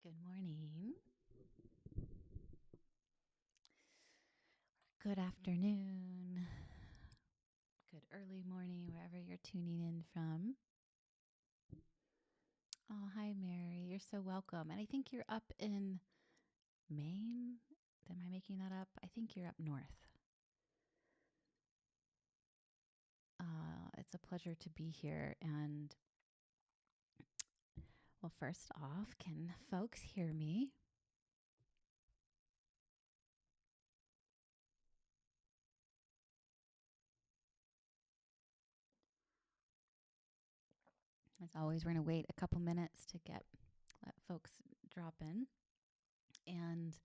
Good morning. Good afternoon. Good early morning, wherever you're tuning in from. Oh, hi, Mary. You're so welcome. And I think you're up in Maine. Am I making that up? I think you're up north. It's a pleasure to be here. And, well, first off, can folks hear me? As always, we're going to wait a couple minutes to let folks drop in. And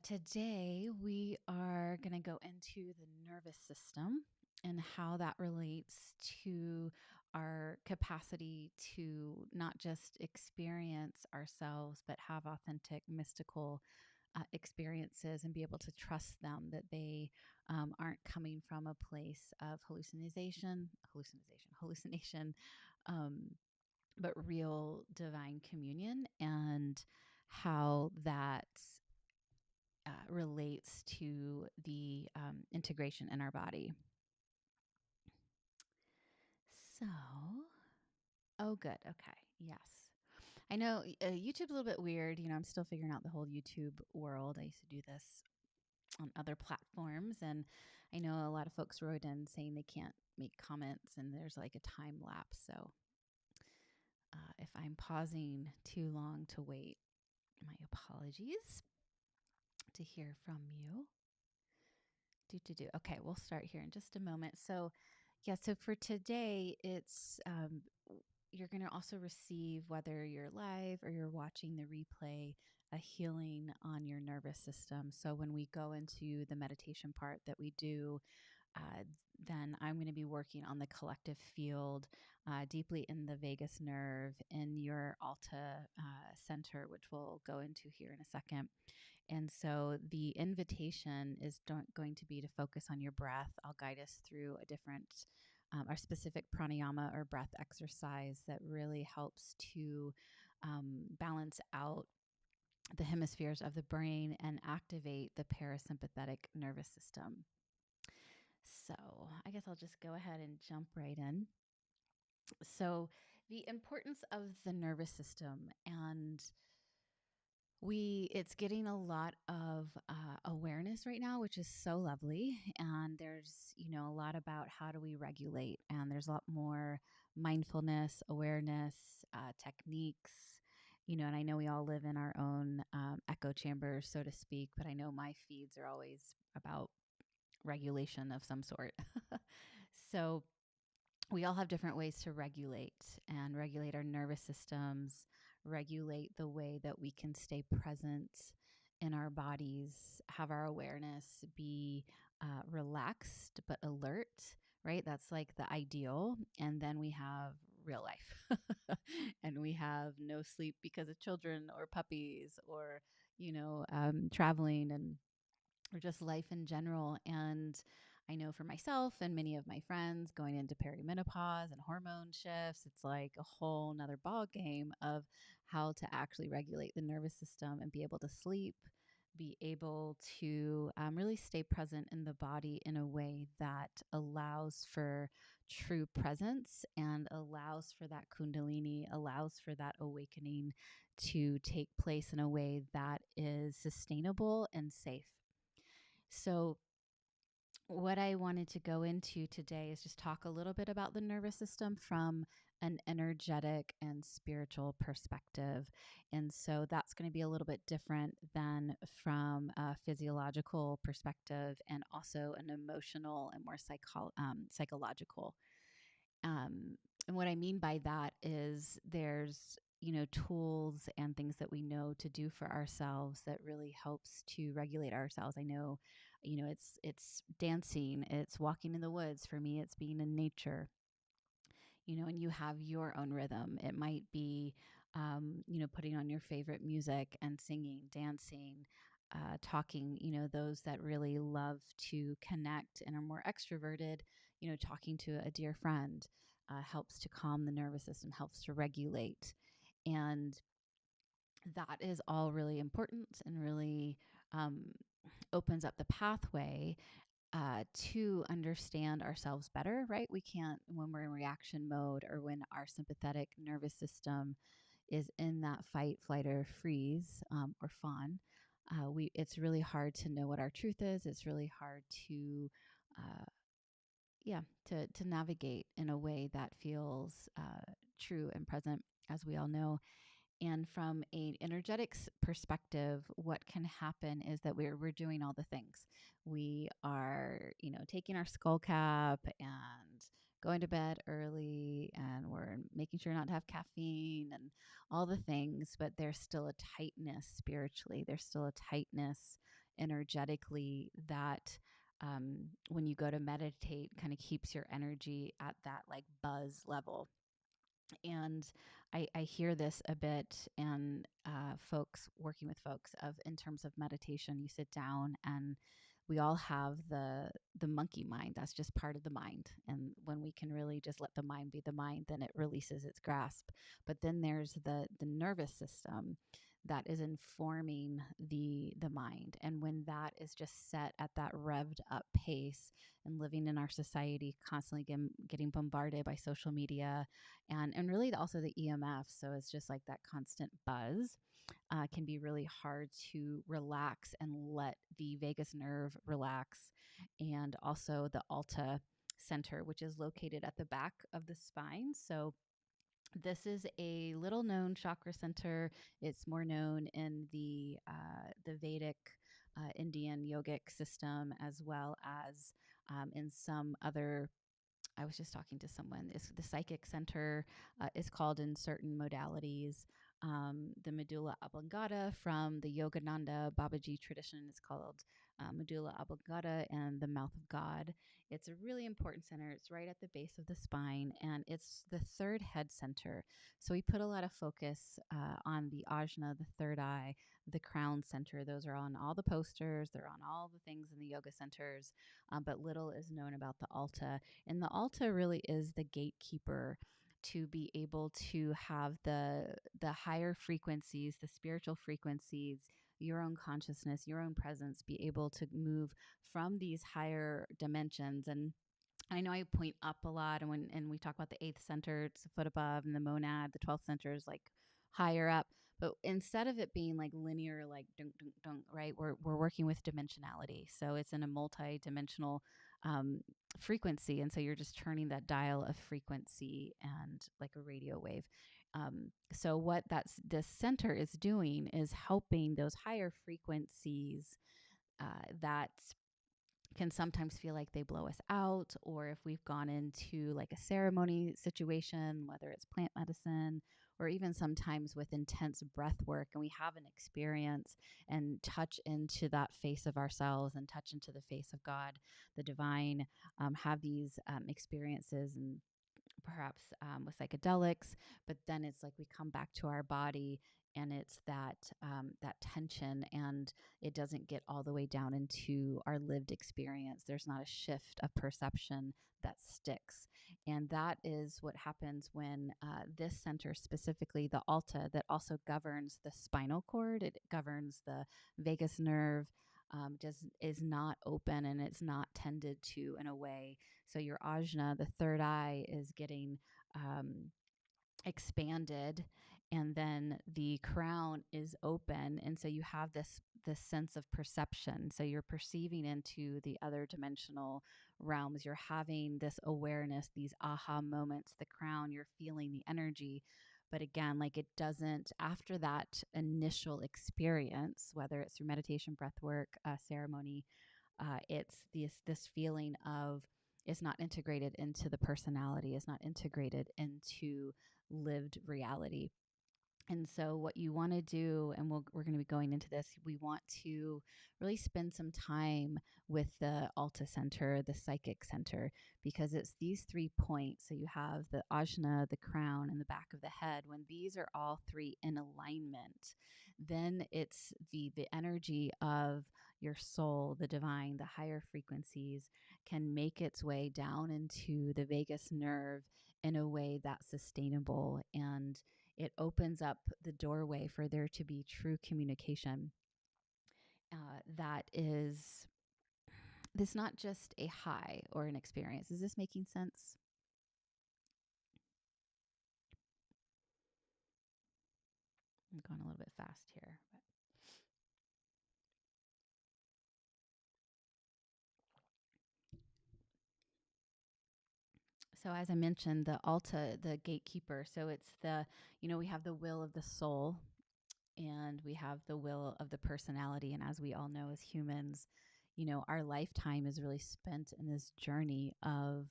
today we are going to go into the nervous system and how that relates to our capacity to not just experience ourselves, but have authentic, mystical experiences and be able to trust them, that they aren't coming from a place of hallucination, um, but real divine communion, and how that relates to the integration in our body. So, oh, good. Okay. Yes. I know YouTube's a little bit weird. I'm still figuring out the whole YouTube world. I used to do this on other platforms, and I know a lot of folks wrote in saying they can't make comments and there's like a time lapse. So, if I'm pausing too long to wait, my apologies. To hear from you. Do. Okay, we'll start here in just a moment. So, yeah, so for today, it's you're going to also receive, whether you're live or you're watching the replay, a healing on your nervous system. So when we go into the meditation part that we do, uh, then I'm going to be working on the collective field, deeply in the vagus nerve, in your Alta center, which we'll go into here in a second. And so the invitation is going to be to focus on your breath. I'll guide us through a different or specific pranayama or breath exercise that really helps to balance out the hemispheres of the brain and activate the parasympathetic nervous system. So I guess I'll just go ahead and jump right in. So, the importance of the nervous system, and it's getting a lot of awareness right now, which is so lovely. And there's, a lot about how do we regulate, and there's a lot more mindfulness, awareness, techniques, and I know we all live in our own echo chambers, so to speak, but I know my feeds are always about regulation of some sort. So we all have different ways to regulate our nervous systems, regulate the way that we can stay present in our bodies, have our awareness be relaxed but alert, right? That's like the ideal. And then we have real life and we have no sleep because of children or puppies or, traveling and or just life in general. And I know for myself and many of my friends going into perimenopause and hormone shifts, it's like a whole nother ball game of how to actually regulate the nervous system and be able to sleep, be able to really stay present in the body in a way that allows for true presence and allows for that kundalini, allows for that awakening to take place in a way that is sustainable and safe. So, what I wanted to go into today is just talk a little bit about the nervous system from an energetic and spiritual perspective. And so that's going to be a little bit different than from a physiological perspective, and also an emotional and more psychological. And what I mean by that is there's, tools and things that we know to do for ourselves that really helps to regulate ourselves. I know, it's dancing, it's walking in the woods. For me, it's being in nature, and you have your own rhythm. It might be, putting on your favorite music and singing, dancing, talking, those that really love to connect and are more extroverted, talking to a dear friend helps to calm the nervous system, helps to regulate. And that is all really important and really um, opens up the pathway to understand ourselves better, right? We can't, when we're in reaction mode or when our sympathetic nervous system is in that fight, flight, or freeze or fawn. It's really hard to know what our truth is. It's really hard to, uh, yeah, to navigate in a way that feels true and present, as we all know. And from an energetics perspective, what can happen is that we're doing all the things. We are, taking our skull cap and going to bed early, and we're making sure not to have caffeine and all the things, but there's still a tightness spiritually. There's still a tightness energetically that when you go to meditate kind of keeps your energy at that like buzz level. And I hear this a bit, and folks working with folks of in terms of meditation, you sit down and we all have the monkey mind. That's just part of the mind. And when we can really just let the mind be the mind, then it releases its grasp. But then there's the nervous system that is informing the mind. And when that is just set at that revved up pace and living in our society, constantly getting bombarded by social media and really also the EMF. So it's just like that constant buzz can be really hard to relax and let the vagus nerve relax, and also the Alta center, which is located at the back of the spine. So this is a little known chakra center. It's more known in the Vedic Indian yogic system, as well as in some other. I was just talking to someone. The psychic center is called in certain modalities. The medulla oblongata from the Yogananda Babaji tradition is called medulla oblongata, and the mouth of God. It's a really important center. It's right at the base of the spine, and it's the third head center. So we put a lot of focus on the ajna, the third eye, the crown center. Those are on all the posters. They're on all the things in the yoga centers, but little is known about the Alta. And the Alta really is the gatekeeper to be able to have the higher frequencies, the spiritual frequencies, your own consciousness, your own presence, be able to move from these higher dimensions. And I know I point up a lot, and we talk about the eighth center, it's a foot above, and the monad, the 12th center is like higher up. But instead of it being like linear, like dunk, dunk, dunk, right, we're working with dimensionality. So it's in a multi-dimensional um, frequency, and so you're just turning that dial of frequency and like a radio wave. So what this center is doing is helping those higher frequencies that can sometimes feel like they blow us out, or if we've gone into like a ceremony situation, whether it's plant medicine or even sometimes with intense breath work, and we have an experience and touch into that face of ourselves and touch into the face of God, the divine, have these experiences and perhaps with psychedelics, but then it's like we come back to our body, and it's that tension, and it doesn't get all the way down into our lived experience. There's not a shift of perception that sticks, and that is what happens when this center, specifically the Alta, that also governs the spinal cord. It governs the vagus nerve. Just is not open and it's not tended to in a way. So your ajna, the third eye, is getting um, expanded, and then the crown is open, and so you have this sense of perception. So you're perceiving into the other dimensional realms. You're having this awareness, these aha moments. The crown, you're feeling the energy. But again, like it doesn't, after that initial experience, whether it's through meditation, breath work, ceremony, it's this feeling of is not integrated into the personality, is not integrated into lived reality. And so, what you want to do, and we're going to be going into this, we want to really spend some time with the Alta Center, the Psychic Center, because it's these 3 points. So, you have the ajna, the crown, and the back of the head. When these are all three in alignment, then it's the energy of your soul, the divine, the higher frequencies can make its way down into the vagus nerve in a way that's sustainable, and it opens up the doorway for there to be true communication that is this not just a high or an experience. Is this making sense? I'm going a little bit fast here. So as I mentioned, the Alta, the gatekeeper. So it's we have the will of the soul and we have the will of the personality. And as we all know, as humans, our lifetime is really spent in this journey of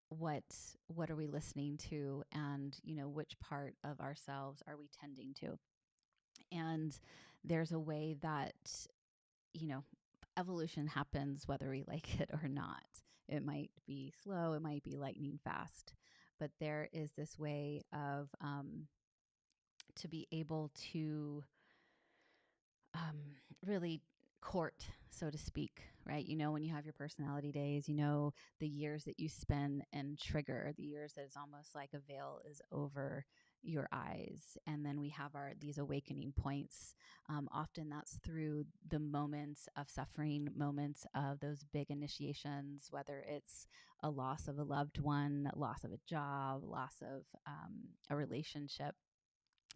what what are we listening to, and which part of ourselves are we tending to. And there's a way that you know evolution happens whether we like it or not. It might be slow, it might be lightning fast, but there is this way of to be able to really court, so to speak, right? When you have your personality days, the years that you spend and trigger, the years that it's almost like a veil is over your eyes. And then we have these awakening points. Often that's through the moments of suffering, moments of those big initiations, whether it's a loss of a loved one, loss of a job, loss of a relationship.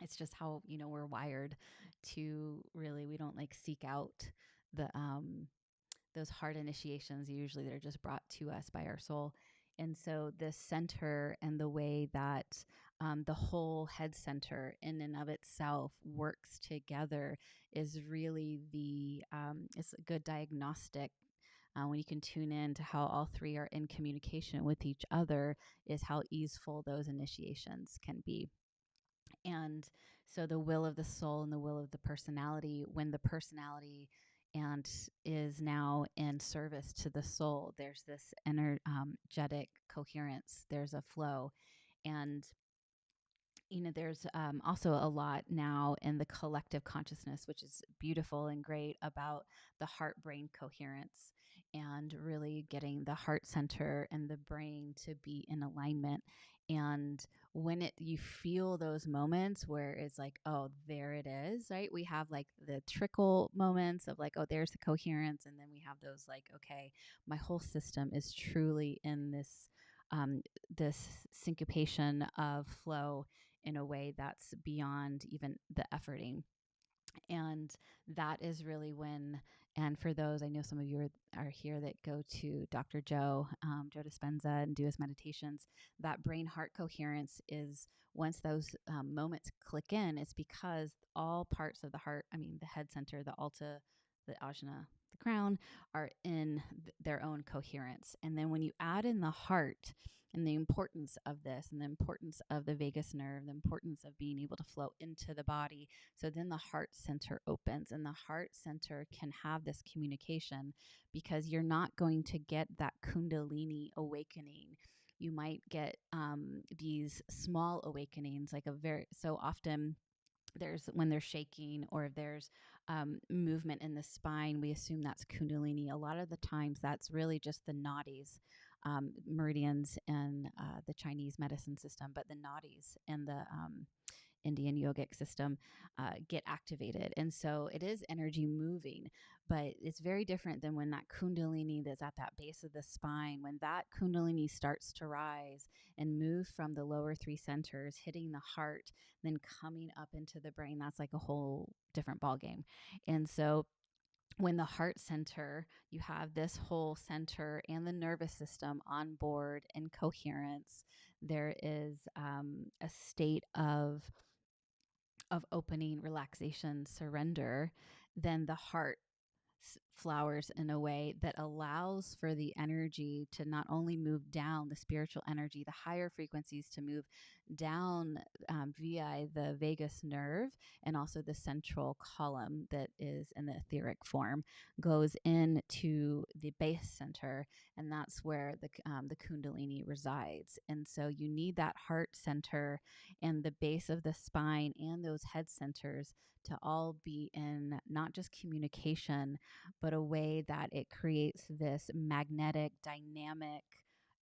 It's just how we're wired to really, we don't like seek out the those hard initiations. Usually they're just brought to us by our soul. And so the center and the way that the whole head center in and of itself works together is really it's a good diagnostic. When you can tune in to how all three are in communication with each other, is how easeful those initiations can be. And so the will of the soul and the will of the personality, when the personality and is now in service to the soul, there's this energetic coherence, there's a flow. And there's also a lot now in the collective consciousness, which is beautiful and great, about the heart brain coherence and really getting the heart center and the brain to be in alignment. And when you feel those moments where it's like, oh, there it is, right? We have like the trickle moments of like, oh, there's the coherence. And then we have those like, okay, my whole system is truly in um, this syncopation of flow in a way that's beyond even the efforting. And that is really when, and for those, I know some of you are here that go to Dr. Joe Dispenza, and do his meditations. That brain heart coherence is, once those moments click in, it's because all parts of the heart, I mean, the head center, the Alta, the Ajna, the crown, are in their own coherence. And then when you add in the heart, and the importance of this, and the importance of the vagus nerve, the importance of being able to flow into the body. So then the heart center opens, and the heart center can have this communication, because you're not going to get that Kundalini awakening. You might get these small awakenings, like so often there's, when they're shaking, or if there's movement in the spine, we assume that's Kundalini. A lot of the times that's really just the nadis, meridians, and the Chinese medicine system, but the nadis and the Indian yogic system get activated. And so it is energy moving, but it's very different than when that Kundalini that's at that base of the spine, when that Kundalini starts to rise and move from the lower three centers, hitting the heart, then coming up into the brain. That's like a whole different ballgame. And so when the heart center, you have this whole center and the nervous system on board in coherence, there is a state of opening, relaxation, surrender. Then the heart flowers in a way that allows for the energy to not only move down, the spiritual energy, the higher frequencies to move down via the vagus nerve, and also the central column that is in the etheric form goes into the base center, and that's where the Kundalini resides. And so you need that heart center and the base of the spine and those head centers to all be in not just communication, but a way that it creates this magnetic, dynamic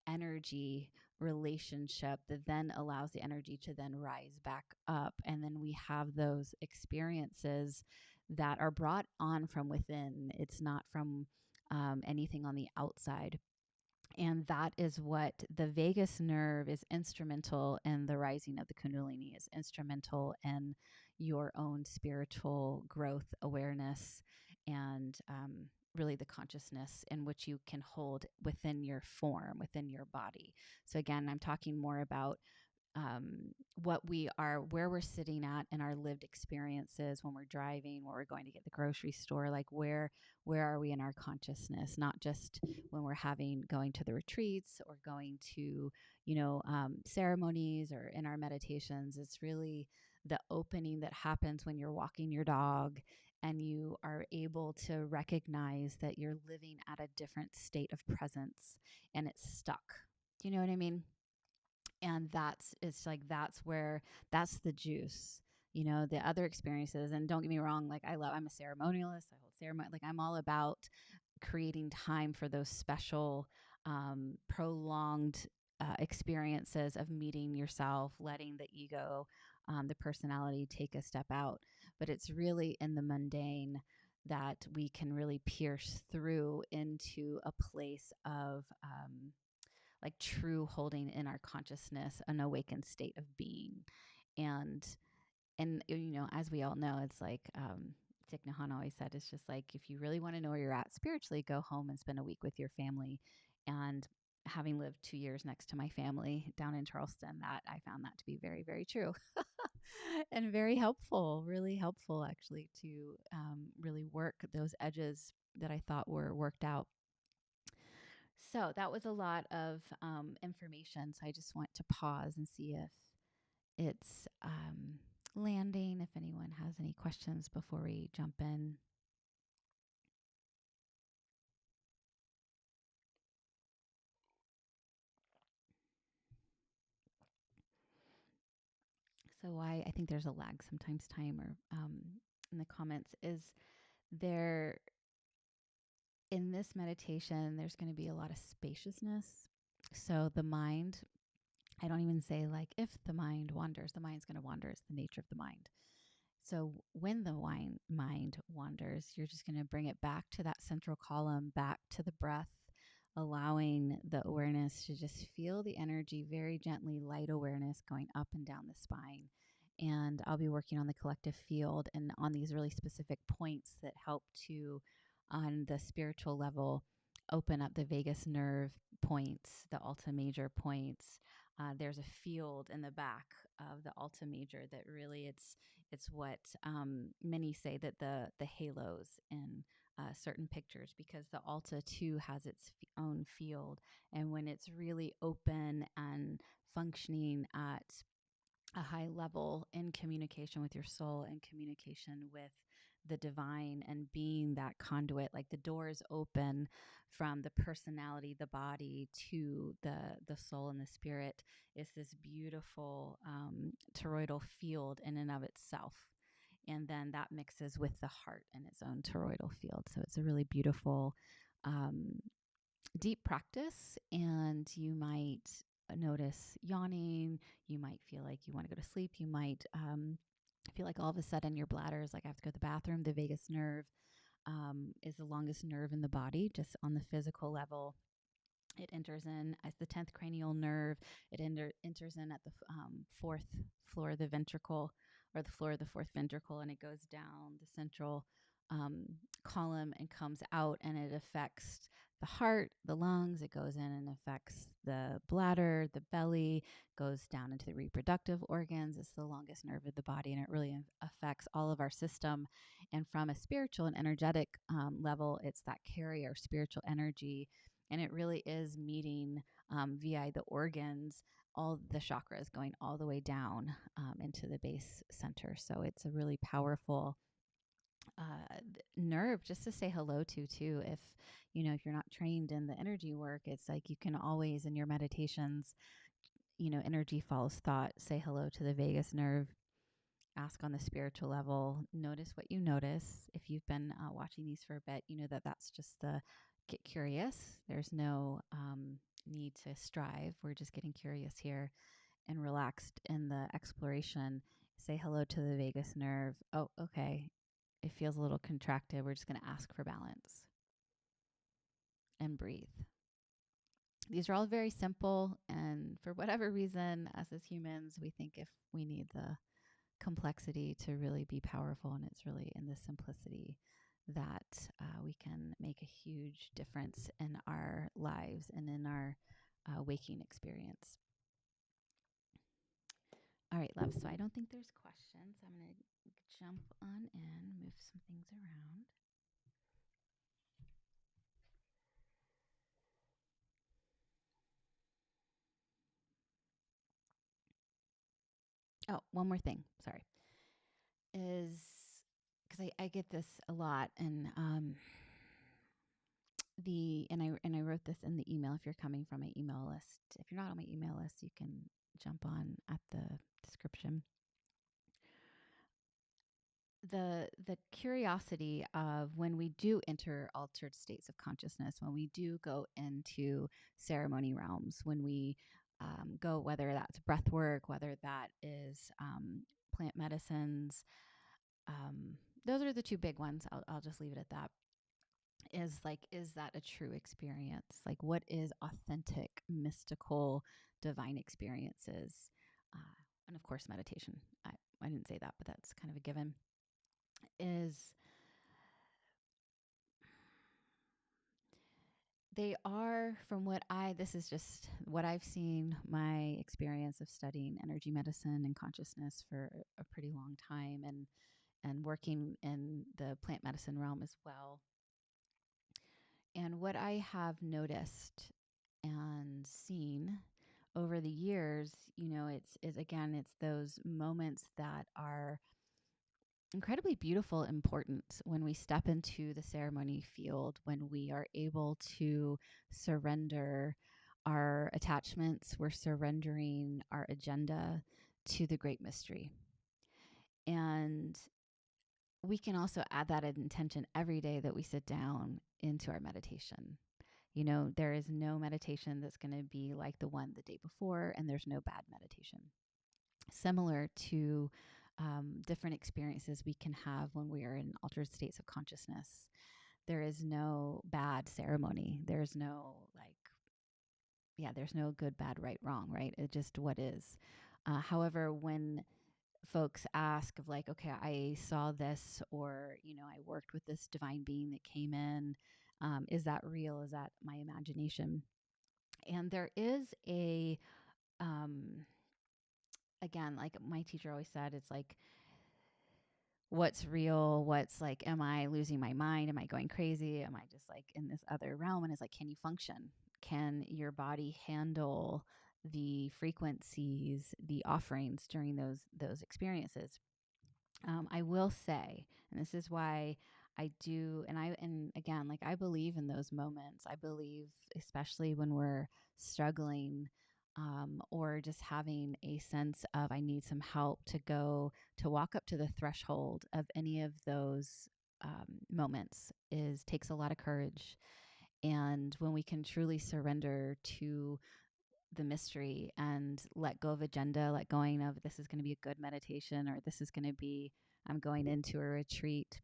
energy relationship that then allows the energy to then rise back up. And then we have those experiences that are brought on from within. It's not from anything on the outside. And that is what the vagus nerve is instrumental in the rising of the Kundalini, is instrumental in your own spiritual growth, awareness, and really the consciousness in which you can hold within your form, within your body. So, again, I'm talking more about what we are, where we're sitting at in our lived experiences when we're driving, when we're going to get the grocery store, like where are we in our consciousness, not just when we're going to the retreats or going to, ceremonies or in our meditations. It's really the opening that happens when you're walking your dog and you are able to recognize that you're living at a different state of presence and it's stuck. Do you know what I mean? And that's the juice. The other experiences, and don't get me wrong, like I'm a ceremonialist, I hold ceremony, like I'm all about creating time for those special prolonged experiences of meeting yourself, letting the ego, the personality take a step out. But it's really in the mundane that we can really pierce through into a place of like true holding in our consciousness, an awakened state of being. And as we all know, it's like Thich Nhat Hanh always said, it's just like, if you really want to know where you're at spiritually, go home and spend a week with your family. And having lived 2 years next to my family down in Charleston, that I found that to be very, very true. And very helpful, really helpful actually, to really work those edges that I thought were worked out. So that was a lot of information. So I just want to pause and see if it's landing, if anyone has any questions before we jump in. So why I think there's a lag sometimes, time or in the comments, is there in this meditation, there's going to be a lot of spaciousness. So the mind, I don't even say like if the mind wanders, the mind's going to wander. It's the nature of the mind. So when the mind wanders, you're just going to bring it back to that central column, back to the breath, allowing the awareness to just feel the energy very gently, light awareness going up and down the spine. And I'll be working on the collective field and on these really specific points that help to, on the spiritual level, open up the vagus nerve points, the Alta Major points. There's a field in the back of the Alta Major that really it's what many say that the halos in certain pictures, because the Alta too has its own field, and when it's really open and functioning at a high level in communication with your soul and communication with the divine and being that conduit, like the doors open from the personality, the body, to the soul and the spirit, is this beautiful toroidal field in and of itself. And then that mixes with the heart and its own toroidal field. So it's a really beautiful deep practice, and you might notice yawning. You might feel like you want to go to sleep. You might feel like all of a sudden your bladder is like, I have to go to the bathroom. The vagus nerve is the longest nerve in the body, just on the physical level. It enters in as the 10th cranial nerve. It enters in at the fourth floor of the ventricle, or the floor of the fourth ventricle, and it goes down the central column and comes out, and it affects the heart, the lungs. It goes in and affects the bladder, the belly, goes down into the reproductive organs. It's the longest nerve of the body, and it really affects all of our system. And from a spiritual and energetic level, it's that carrier spiritual energy. And it really is meeting via the organs, all the chakras going all the way down into the base center. So it's a really powerful nerve just to say hello to too. If you're not trained in the energy work, it's like you can always in your meditations, energy follows thought, say hello to the vagus nerve, ask on the spiritual level, notice what you notice. If you've been watching these for a bit, you know that that's just the get curious. There's no need to strive. We're just getting curious here and relaxed in the exploration. Say hello to the vagus nerve. Oh, okay. It feels a little contracted. We're just going to ask for balance and breathe. These are all very simple. And for whatever reason, us as humans, we think if we need the complexity to really be powerful, and it's really in the simplicity that we can make a huge difference in our lives and in our waking experience. All right, love. So I don't think there's questions. I'm going to jump on in, move some things around. Oh, one more thing. Sorry. Is because I get this a lot, and I wrote this in the email. If you're coming from my email list, if you're not on my email list, you can jump on at the description. The curiosity of when we do enter altered states of consciousness, when we do go into ceremony realms, when we go, whether that's breath work, whether that is plant medicines, those are the two big ones. I'll just leave it at that. Is that a true experience? Like, what is authentic, mystical, divine experiences? And of course, meditation. I didn't say that, but that's kind of a given. Is they are, from what this is just what I've seen, my experience of studying energy medicine and consciousness for a pretty long time, and working in the plant medicine realm as well. And what I have noticed and seen over the years, it's those moments that are incredibly beautiful, important when we step into the ceremony field, when we are able to surrender our attachments, we're surrendering our agenda to the great mystery. And we can also add that intention every day that we sit down into our meditation. There is no meditation that's going to be like the one the day before, and there's no bad meditation. Similar to different experiences we can have when we are in altered states of consciousness. There is no bad ceremony. There's no there's no good, bad, right, wrong, right? It's just what is. However, when folks ask of like, okay, I saw this, or, I worked with this divine being that came in, is that real? Is that my imagination? And there is again, like my teacher always said, it's like, what's real? What's like, am I losing my mind? Am I going crazy? Am I just like in this other realm? And it's like, can you function? Can your body handle the frequencies, the offerings during those experiences? I will say, and this is why I do, and again, like I believe in those moments. I believe, especially when we're struggling, or just having a sense of I need some help to walk up to the threshold of any of those moments takes a lot of courage. And when we can truly surrender to the mystery and let go of agenda, let going of this is going to be a good meditation, or this is going to be, I'm going into a retreat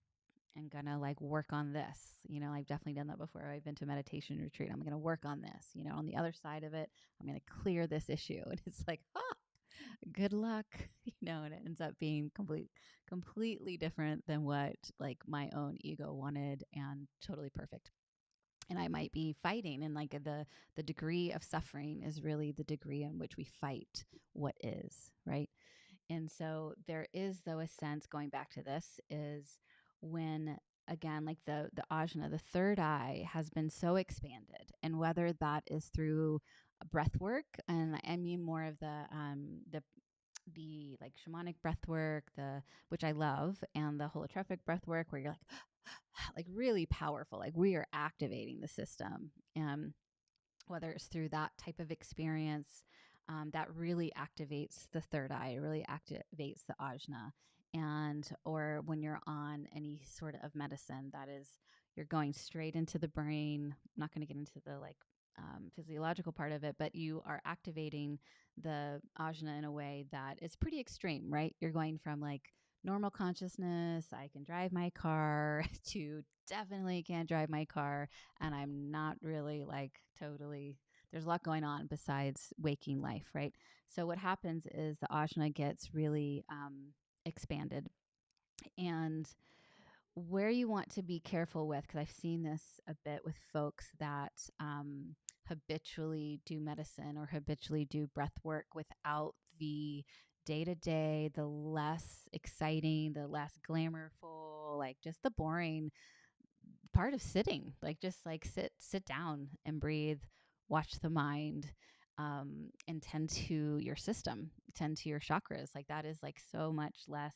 and gonna like work on this. I've definitely done that before. I've been to a meditation retreat. I'm gonna work on this. On the other side of it, I'm gonna clear this issue. And it's like, good luck. And it ends up being completely different than what like my own ego wanted, and totally perfect. And I might be fighting, and like the degree of suffering is really the degree in which we fight what is, right? And so there is, though, a sense, going back to this, is when, again, like the ajna, the third eye has been so expanded, and whether that is through breath work, and I mean more of the like shamanic breath work, which I love, and the holotropic breath work, where you're like like really powerful, like we are activating the system. Whether it's through that type of experience, that really activates the third eye, it really activates the ajna. Or when you're on any sort of medicine that is, you're going straight into the brain. I'm not going to get into the like physiological part of it, but you are activating the ajna in a way that is pretty extreme, right? You're going from like normal consciousness, I can drive my car, to definitely can't drive my car. And I'm not really like totally, there's a lot going on besides waking life, right? So what happens is the ajna gets really expanded. And where you want to be careful with, because I've seen this a bit with folks that habitually do medicine or habitually do breath work without the day to day, the less exciting, the less glamourful, like just the boring part of sitting, like just like sit down and breathe, watch the mind, and tend to your system, tend to your chakras. Like that is like so much less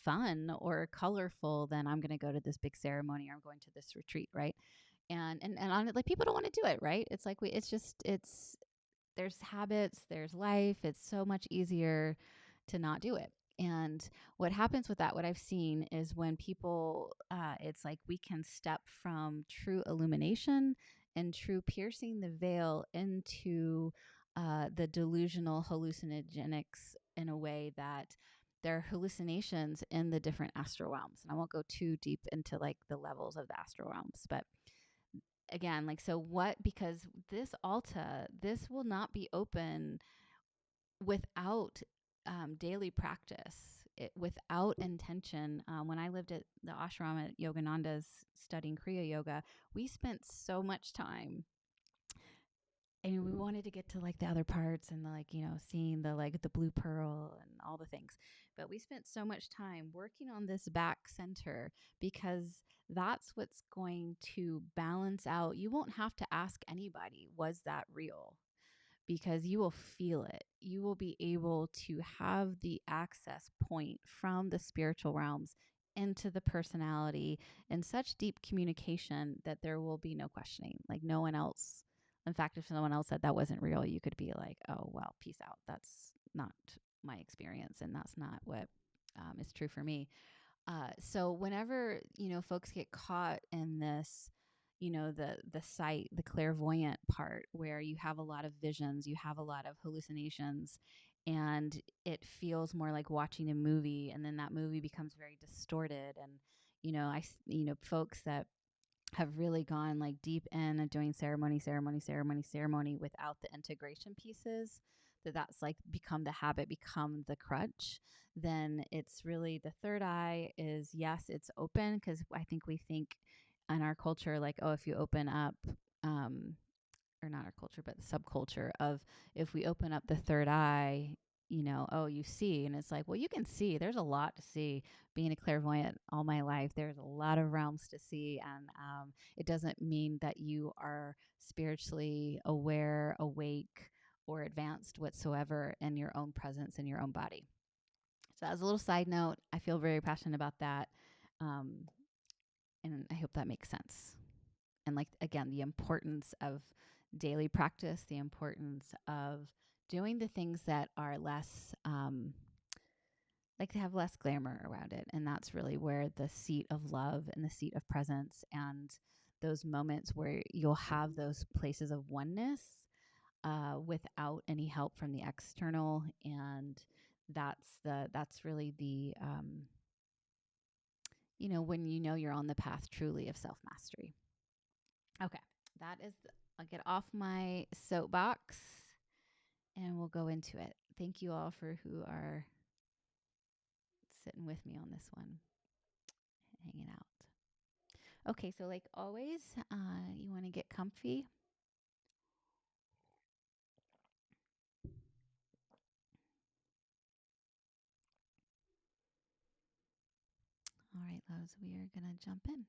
fun or colorful than I'm going to go to this big ceremony or I'm going to this retreat, right? And on it, like people don't want to do it, right? It's like it's there's habits, there's life. It's so much easier to not do it. And what happens with that, what I've seen is when people, it's like we can step from true illumination and true piercing the veil into the delusional hallucinogenics in a way that there are hallucinations in the different astral realms. And I won't go too deep into like the levels of the astral realms, but again, like, so what, because this altar, this will not be open without daily practice, without intention. When I lived at the ashram at Yogananda's studying Kriya Yoga, we spent so much time, and we wanted to get to like the other parts and the, like, you know, seeing the like the blue pearl and all the things. But we spent so much time working on this back center because that's what's going to balance out. You won't have to ask anybody, was that real? Because you will feel it. You will be able to have the access point from the spiritual realms into the personality in such deep communication that there will be no questioning. Like no one else. In fact, if someone else said that wasn't real, you could be like, oh, well, peace out. That's not my experience. And that's not what is true for me. So whenever, you know, folks get caught in this, you know, the sight, the clairvoyant part where you have a lot of visions, you have a lot of hallucinations, and it feels more like watching a movie, and then that movie becomes very distorted. And, you know, you know, folks that have really gone like deep in and doing ceremony without the integration pieces, that's like become the habit, become the crutch. Then it's really the third eye is, yes, it's open, because I think we think in our culture like, oh, if you open up, or not our culture but the subculture of, if we open up the third eye, you know, oh, you see. And it's like, well, you can see, there's a lot to see. Being a clairvoyant all my life, there's a lot of realms to see. And it doesn't mean that you are spiritually aware, awake, or advanced whatsoever in your own presence in your own body. So as a little side note, I feel very passionate about that. And I hope that makes sense. And like, again, the importance of daily practice, the importance of doing the things that are less, like to have less glamour around it. And that's really where the seat of love and the seat of presence and those moments where you'll have those places of oneness without any help from the external. And that's really the, you know, when you know you're on the path truly of self-mastery. Okay, that is, I'll get off my soapbox and we'll go into it. Thank you all for who are sitting with me on this one, hanging out. Okay, so like always, you want to get comfy. All right, loves, we are going to jump in.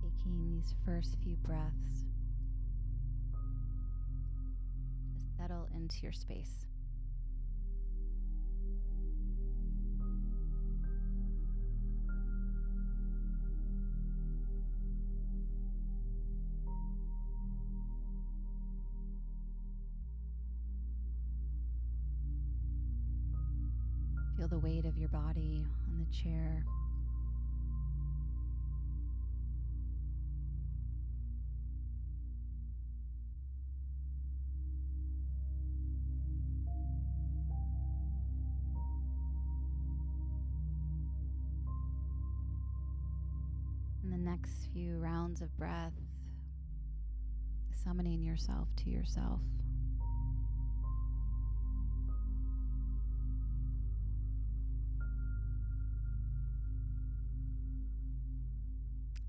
Taking these first few breaths to settle into your space. Feel the weight of your body on the chair. In the next few rounds of breath, summoning yourself to yourself.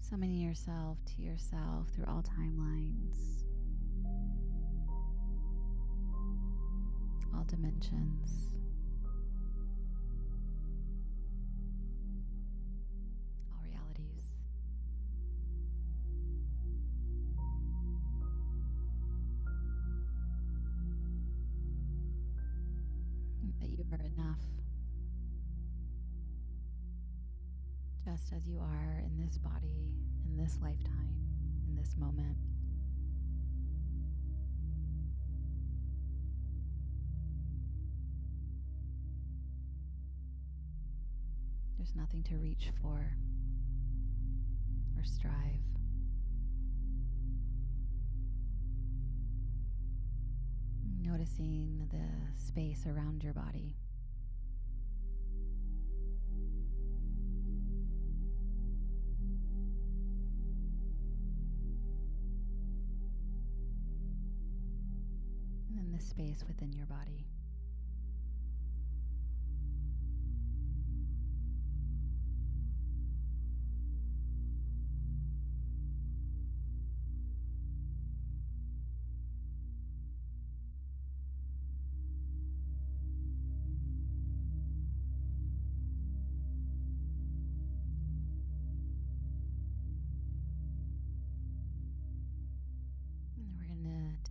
Summoning yourself to yourself through all timelines, all dimensions, all realities. That you are enough, just as you are in this body, in this lifetime, in this moment. There's nothing to reach for or strive. Noticing the space around your body. And then the space within your body.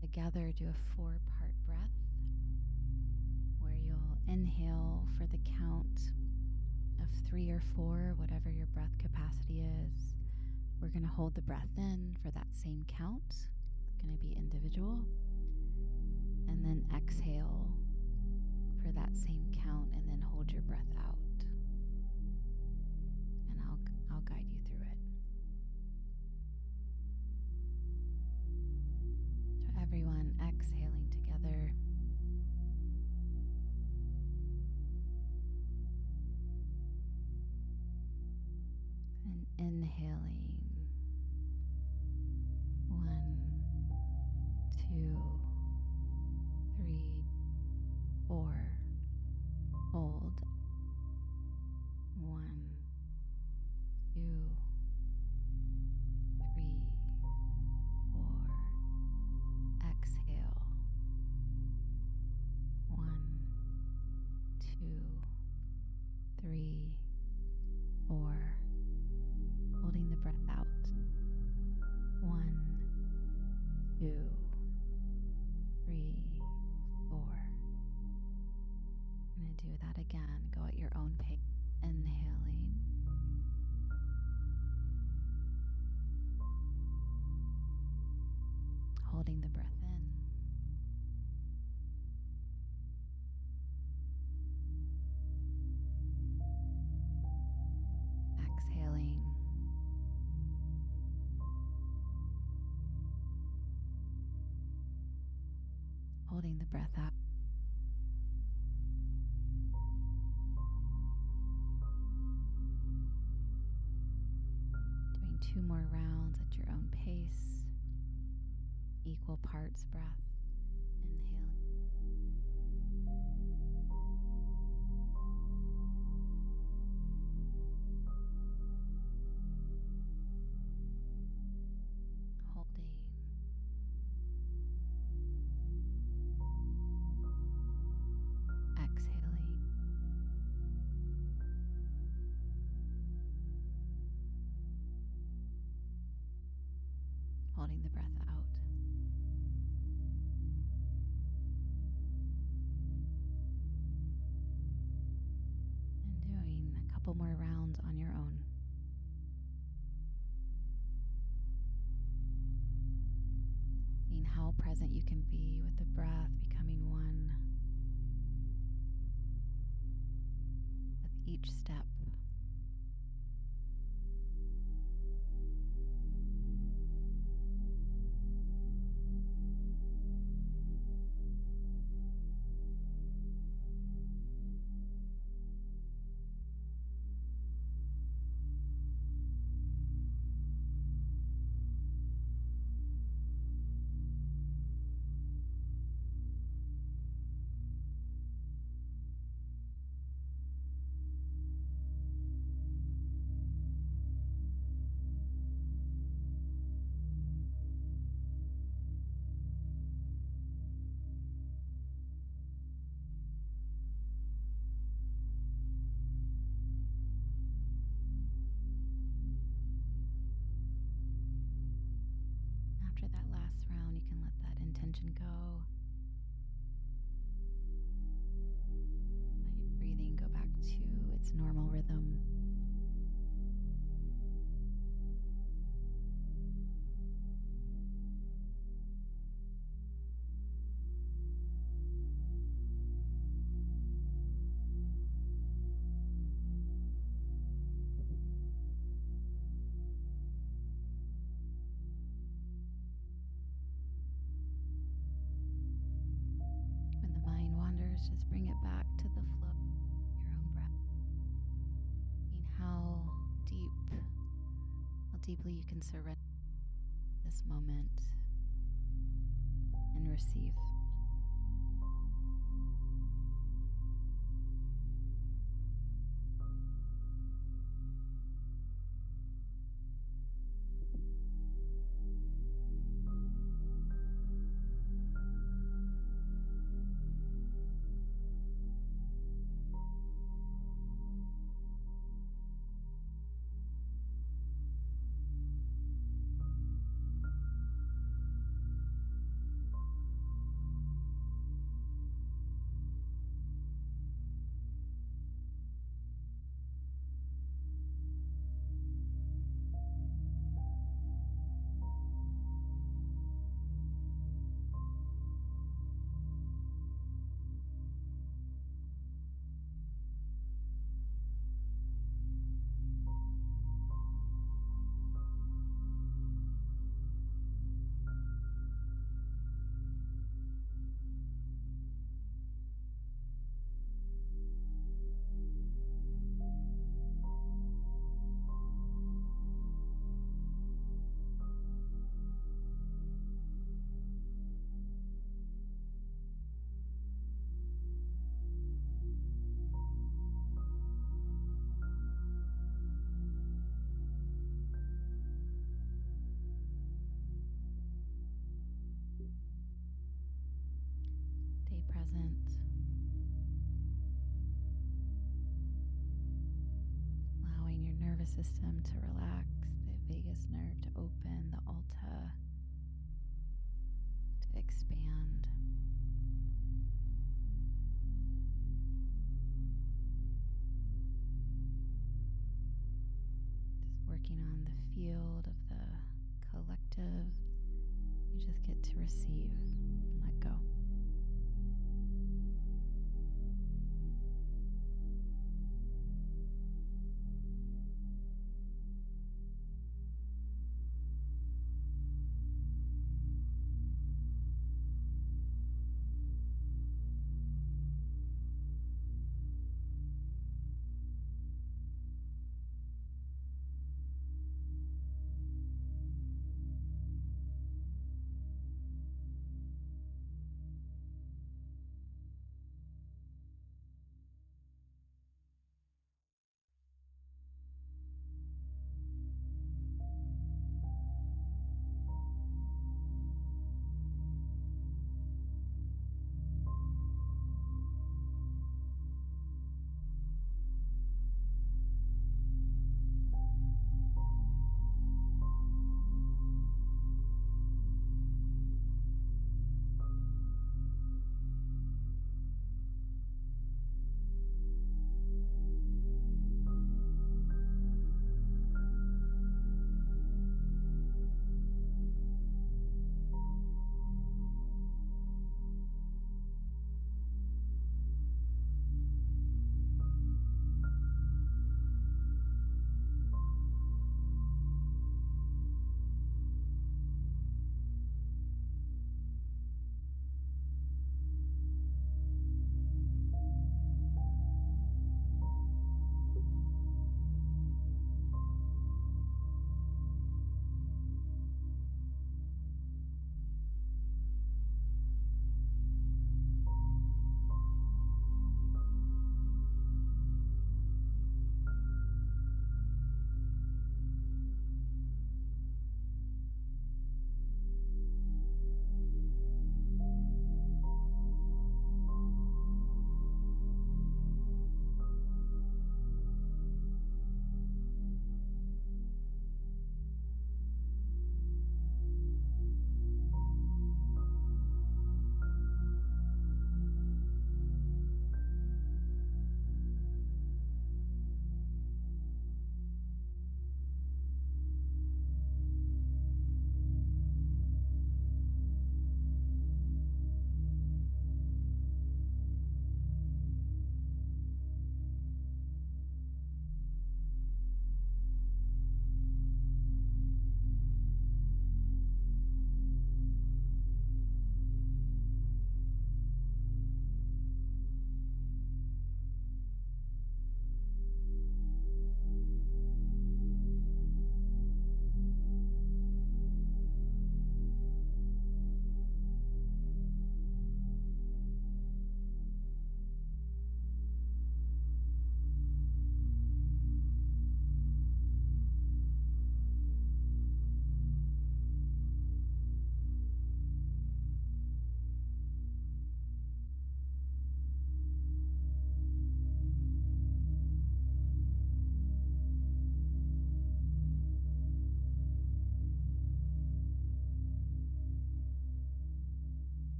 Together, do a 4-part breath where you'll inhale for the count of 3 or 4, whatever your breath capacity is. We're going to hold the breath in for that same count. It's going to be individual. And then exhale for that same count, and then hold your breath out. And I'll guide you through it. Everyone exhaling together. And inhaling. 1, 2, 3, 4. Hold. 1, 2, 3, 4. Exhale. 1, 2, 3, 4. Holding the breath out. 1, 2, 3, 4. I'm going to do that again. Go at your own pace. Inhaling. Holding the breath in. Exhaling. Holding the breath out. Doing 2 more rounds at your own pace. Equal parts breath. Inhaling. Holding. Exhaling. Holding the breath out. And doing a couple more rounds on your own. Seeing how present you can be with the breath, becoming one. each step. After that last round, you can let that intention go. Let your breathing go back to its normal rhythm. When the mind wanders, just bring it back to the flow of your own breath. Seeing how deeply you can surrender this moment and receive. Stay present, allowing your nervous system to relax, the vagus nerve to open, the alta to expand. Just working on the field of the collective. You just get to receive and let go.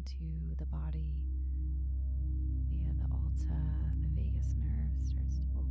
into the body via the Alta. The vagus nerve starts to open.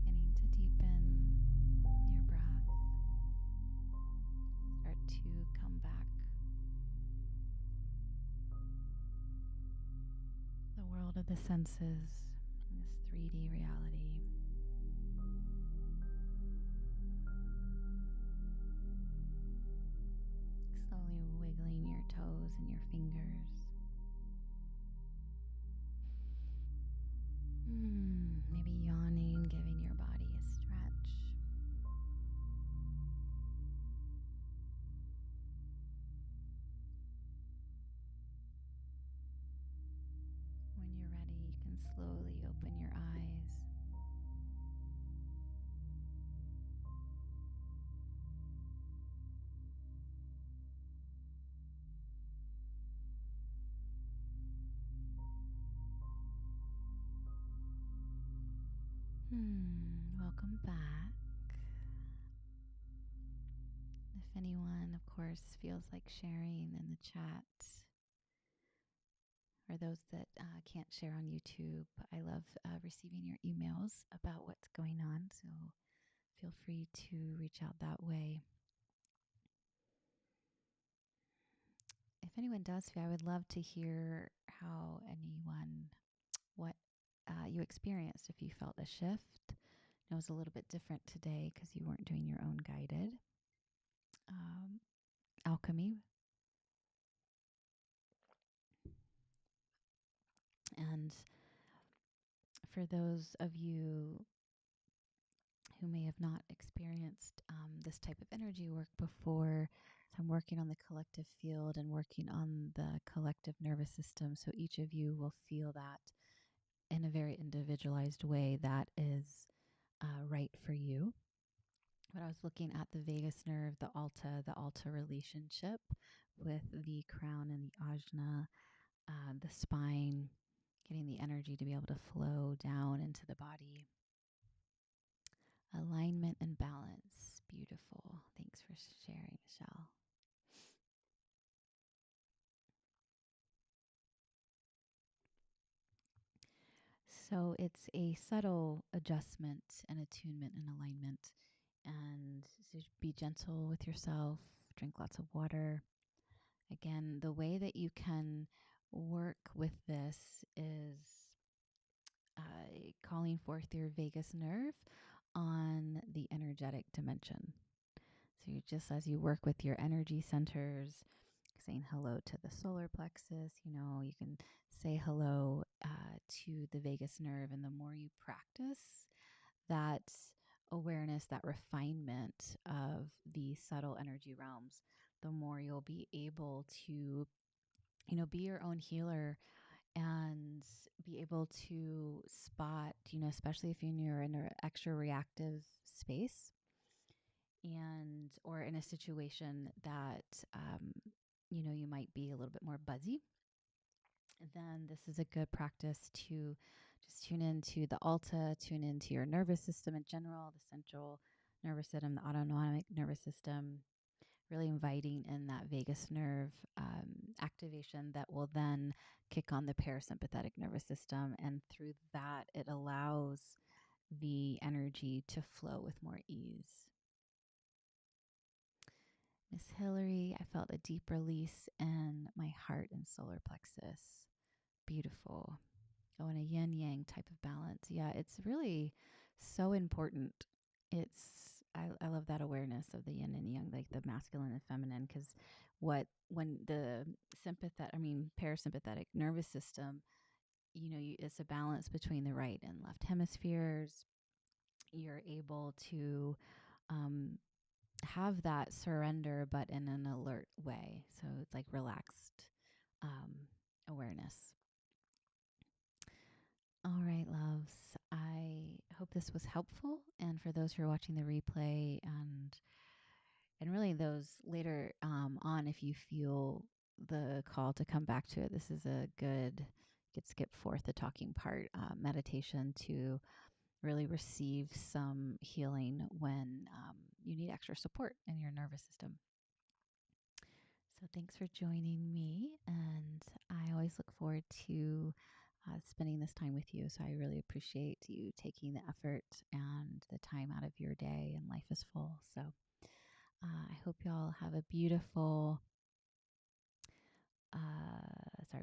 Beginning to deepen your breath. Start to come back. The world of the senses, this 3D reality. Slowly wiggling your toes and your fingers. Maybe yawning, giving your body a stretch. When you're ready, you can slowly open your eyes. Welcome back. If anyone, of course, feels like sharing in the chat, or those that can't share on YouTube, I love receiving your emails about what's going on, so feel free to reach out that way. If anyone does, I would love to hear what you experienced, if you felt a shift. It was a little bit different today because you weren't doing your own guided alchemy. And for those of you who may have not experienced this type of energy work before, I'm working on the collective field and working on the collective nervous system. So each of you will feel that in a very individualized way that is right for you. But I was looking at the vagus nerve, the Alta relationship with the crown and the ajna, the spine, getting the energy to be able to flow down into the body. Alignment and balance. Beautiful. Thanks for sharing, Michelle. So it's a subtle adjustment and attunement and alignment. And so be gentle with yourself. Drink lots of water. Again, the way that you can work with this is calling forth your vagus nerve on the energetic dimension. So just as you work with your energy centers, saying hello to the solar plexus. You can say hello to the vagus nerve. And the more you practice that awareness, that refinement of the subtle energy realms, the more you'll be able to, be your own healer and be able to spot, especially if you're in an extra reactive space and or in a situation that you might be a little bit more buzzy, then this is a good practice to just tune into the alta, tune into your nervous system in general, the central nervous system, the autonomic nervous system, really inviting in that vagus nerve activation that will then kick on the parasympathetic nervous system. And through that, it allows the energy to flow with more ease. Miss Hillary, I felt a deep release in my heart and solar plexus. Beautiful. Oh, and a yin yang type of balance. Yeah, it's really so important. I love that awareness of the yin and yang, like the masculine and feminine, because when the parasympathetic nervous system, it's a balance between the right and left hemispheres. You're able to um, have that surrender, but in an alert way. So it's like relaxed awareness. All right, loves. I hope this was helpful. And for those who are watching the replay and really those later on, if you feel the call to come back to it, this is a good, you could skip forth the talking part, meditation to really receive some healing when you need extra support in your nervous system. So thanks for joining me. And I always look forward to spending this time with you. So I really appreciate you taking the effort and the time out of your day, and life is full. So I hope y'all have a beautiful, have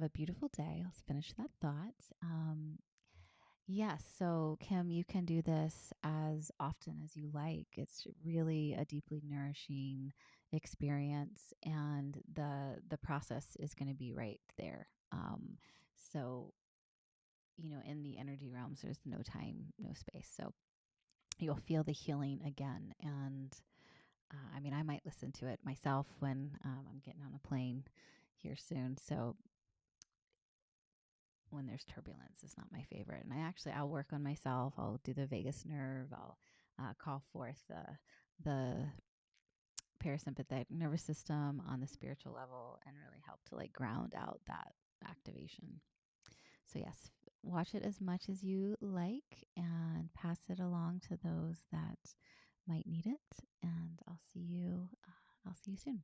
a beautiful day. I'll finish that thought. Yes. So Kim, you can do this as often as you like. It's really a deeply nourishing experience, and the process is going to be right there. So in the energy realms, there's no time, no space. So you'll feel the healing again. And I might listen to it myself when I'm getting on a plane here soon. So when there's turbulence is not my favorite. And I'll work on myself. I'll do the vagus nerve. I'll call forth the parasympathetic nervous system on the spiritual level and really help to like ground out that activation. So yes, watch it as much as you like and pass it along to those that might need it. And I'll see you soon.